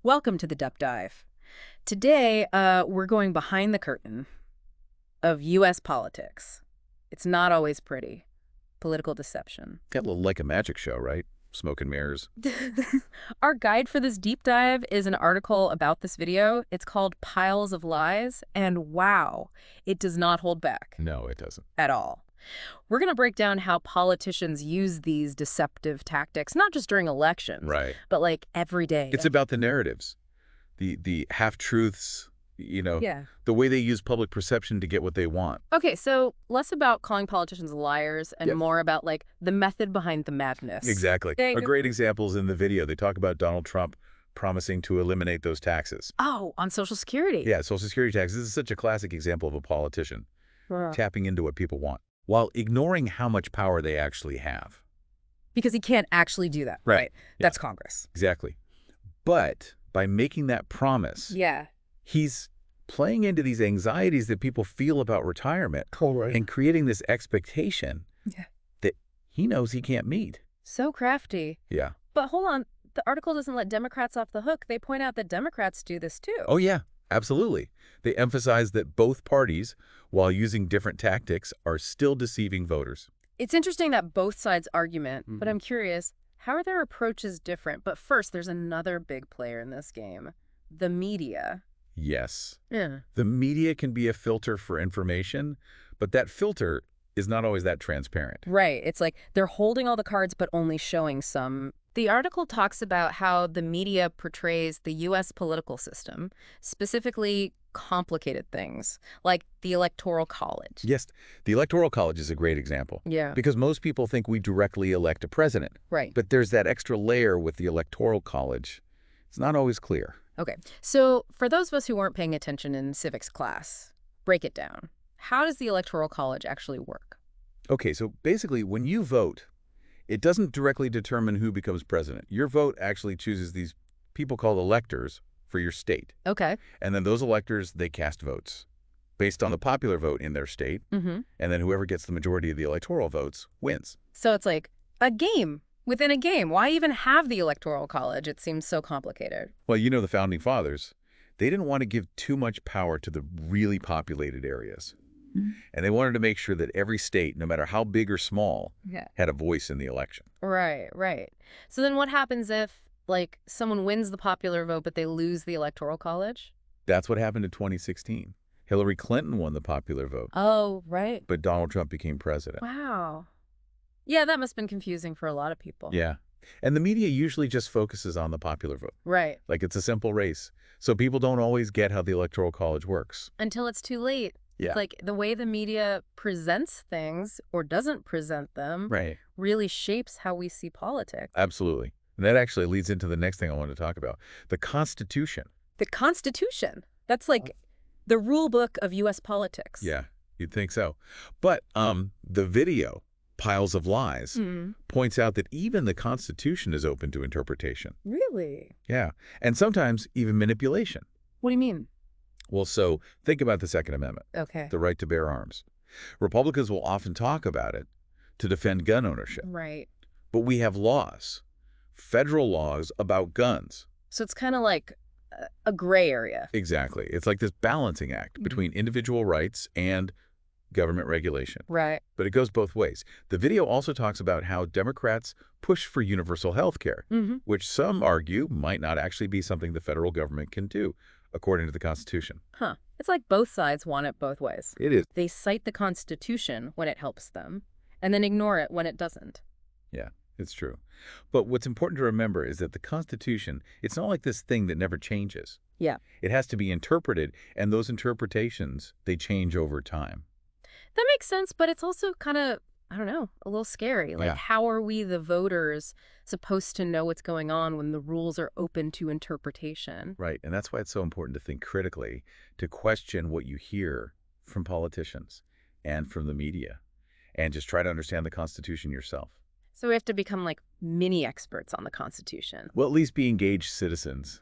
Welcome to the Deep Dive. Today, we're going behind the curtain of U.S. politics. It's not always pretty. Political deception. Yeah, like a magic show, right? Smoke and mirrors. Our guide for this deep dive is an article about this video. It's called Piles of Lies, and wow, it does not hold back. No, it doesn't. At all. We're going to break down how politicians use these deceptive tactics, not just during elections, Right. but like every day. It's about the narratives, the half-truths, Yeah. the way they use public perception to get what they want. Okay, so less about calling politicians liars and Yep. more about, like, the method behind the madness. Exactly. Okay. A great example is in the video. They talk about Donald Trump promising to eliminate those taxes. Oh, on Social Security. Yeah, Social Security taxes. This is such a classic example of a politician Yeah. tapping into what people want while ignoring how much power they actually have. Because he can't actually do that, Right. right? Yeah. That's Congress. Exactly. But by making that promise, Yeah. he's playing into these anxieties that people feel about retirement and creating this expectation Yeah. that he knows he can't meet. So crafty. Yeah. But hold on, the article doesn't let Democrats off the hook. They point out that Democrats do this too. Oh, yeah, absolutely. They emphasize that both parties, while using different tactics, are still deceiving voters. It's interesting that both sides argument, but Mhm. I'm curious, how are their approaches different? But first, there's another big player in this game, the media. Yes. Yeah. The media can be a filter for information, but that filter is not always that transparent. Right. It's like they're holding all the cards but only showing some. The article talks about how the media portrays the U.S. political system, specifically complicated things, like the Electoral College. Yes, the Electoral College is a great example Yeah. because most people think we directly elect a president. Right. But there's that extra layer with the Electoral College. It's not always clear. Okay. So for those of us who weren't paying attention in civics class, break it down. How does the Electoral College actually work? Okay, so basically when you vote, it doesn't directly determine who becomes president. Your vote actually chooses these people called electors for your state. Okay. And then those electors, they cast votes based on the popular vote in their state. Mm-hmm. And then whoever gets the majority of the electoral votes wins. So it's like a game within a game. Why even have the Electoral College? It seems so complicated. Well, you know the Founding Fathers, they didn't want to give too much power to the really populated areas. And they wanted to make sure that every state, no matter how big or small, Yeah. had a voice in the election. Right, right. So then what happens if, like, someone wins the popular vote but they lose the Electoral College? That's what happened in 2016. Hillary Clinton won the popular vote, Oh, right. but Donald Trump became president. Wow. Yeah, that must have been confusing for a lot of people. Yeah. And the media usually just focuses on the popular vote. Right. Like it's a simple race. So people don't always get how the Electoral College works. Until it's too late. Yeah. It's like the way the media presents things or doesn't present them Right. really shapes how we see politics. Absolutely. And that actually leads into the next thing I want to talk about. The Constitution. The Constitution. That's like the rule book of U.S. politics. Yeah, you'd think so. But the video, Piles of Lies, points out that even the Constitution is open to interpretation. Really? Yeah. And sometimes even manipulation. What do you mean? Well, so think about the Second Amendment, Okay. the right to bear arms. Republicans will often talk about it to defend gun ownership. Right. But we have laws, federal laws about guns. So it's kind of like a gray area. Exactly. It's like this balancing act between individual rights and government regulation. Right. But it goes both ways. The video also talks about how Democrats push for universal health care, which some argue might not actually be something the federal government can do, according to the Constitution. Huh. It's like both sides want it both ways. It is. They cite the Constitution when it helps them, and then ignore it when it doesn't. Yeah, it's true. But what's important to remember is that the Constitution, it's not like this thing that never changes. Yeah. It has to be interpreted, and those interpretations, they change over time. That makes sense, but it's also kind of, I don't know, a little scary. Like, Yeah. how are we, the voters, supposed to know what's going on when the rules are open to interpretation? Right, and that's why it's so important to think critically, to question what you hear from politicians and from the media, and just try to understand the Constitution yourself. So we have to become like mini experts on the Constitution. Well, at least be engaged citizens,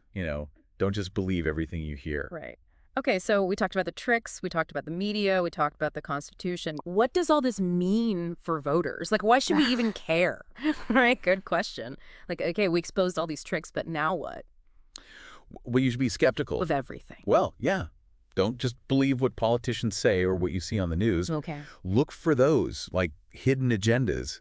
Don't just believe everything you hear. Right. Okay, so we talked about the tricks, we talked about the media, we talked about the Constitution. What does all this mean for voters? Like, why should we even care? Right? Good question. Like, okay, we exposed all these tricks, but now what? Well, you should be skeptical. Of everything. Well, yeah. Don't just believe what politicians say or what you see on the news. Okay. Look for those, like, hidden agendas.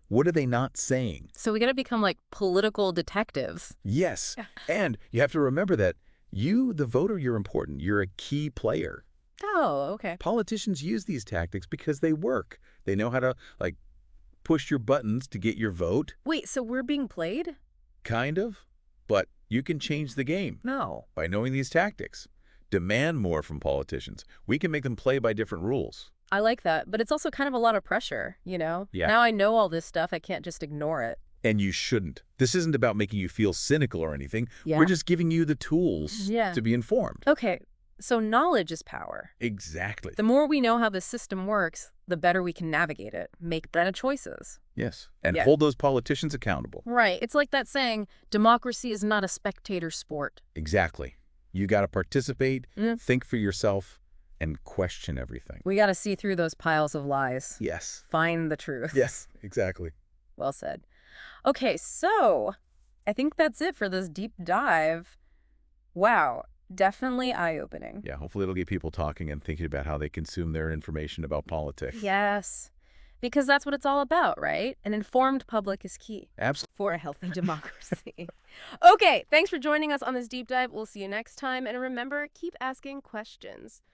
What are they not saying? So we got to become like political detectives. Yes. And you have to remember that you, the voter, you're important. You're a key player. Oh, okay. Politicians use these tactics because they work. They know how to, like, push your buttons to get your vote. Wait, so we're being played? Kind of. But you can change the game No. by knowing these tactics. Demand more from politicians. We can make them play by different rules. I like that, but it's also kind of a lot of pressure, Yeah. Now I know all this stuff, I can't just ignore it. And you shouldn't. This isn't about making you feel cynical or anything. Yeah. We're just giving you the tools to be informed. Okay, so knowledge is power. Exactly. The more we know how the system works, the better we can navigate it, make better choices. Yes. And hold those politicians accountable. Right. It's like that saying, democracy is not a spectator sport. Exactly. You got to participate, think for yourself, and question everything. We got to see through those piles of lies. Yes. Find the truth. Yes, exactly. Well said. Okay, so I think that's it for this deep dive. Wow, definitely eye-opening. Yeah, hopefully it'll get people talking and thinking about how they consume their information about politics. Yes, because that's what it's all about, right? An informed public is key. Absolutely. For a healthy democracy. Okay, thanks for joining us on this deep dive. We'll see you next time. And remember, keep asking questions.